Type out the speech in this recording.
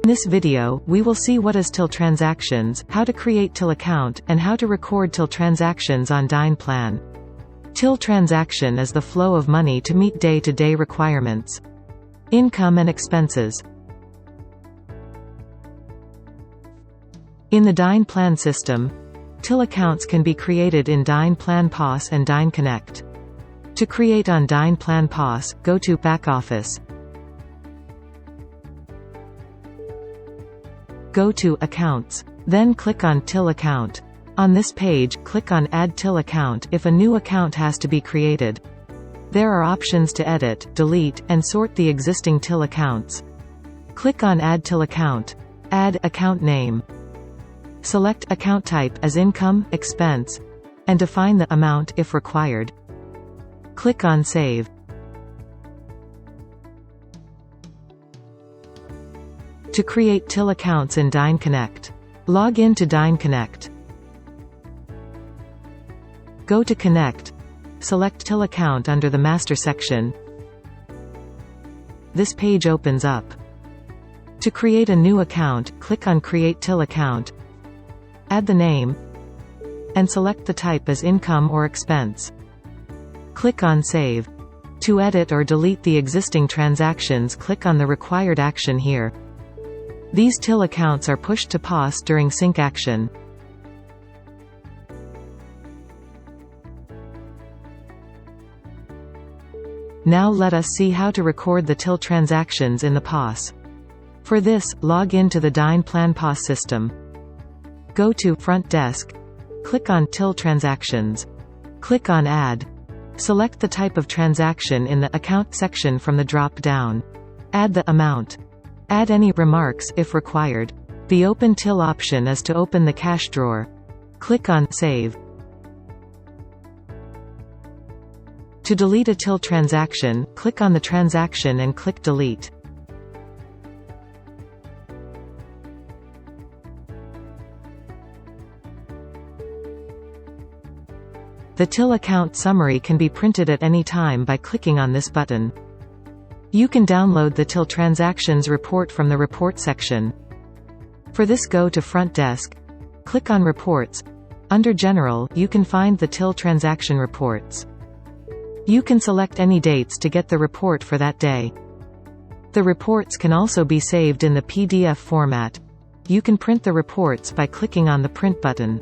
In this video, we will see what is till transactions, how to create till account, and how to record till transactions on Dyn plan. Till transaction is the flow of money to meet day-to-day requirements. Income and expenses. In the Dyn plan system, till accounts can be created in Dyn plan POS and Dyn Connect. To create on Dyn plan POS, go to Back Office. Go to Accounts. Then click on Till Account. On this page, click on Add Till Account if a new account has to be created. There are options to edit, delete, and sort the existing till accounts. Click on Add Till Account. Add account name. Select account type as income, expense, and define the amount if required. Click on Save. To create till accounts in Dyn Connect, log in to Dyn Connect. Go to Connect. Select Till Account under the Master section. This page opens up. To create a new account, click on Create Till Account. Add the name, and select the type as income or expense. Click on Save. To edit or delete the existing transactions, click on the required action here. These till accounts are pushed to POS during sync action. Now let us see how to record the till transactions in the POS. For this, log in to the Dyn plan POS system. Go to Front Desk. Click on Till Transactions. Click on Add. Select the type of transaction in the Account section from the drop-down. Add the amount. Add any remarks if required. The Open Till option is to open the cash drawer. Click on Save. To delete a till transaction, click on the transaction and click Delete. The till account summary can be printed at any time by clicking on this button. You can download the till transactions report from the Report section. For this, go to Front Desk. Click on Reports. Under General, you can find the till transaction reports. You can select any dates to get the report for that day. The reports can also be saved in the PDF format. You can print the reports by clicking on the Print button.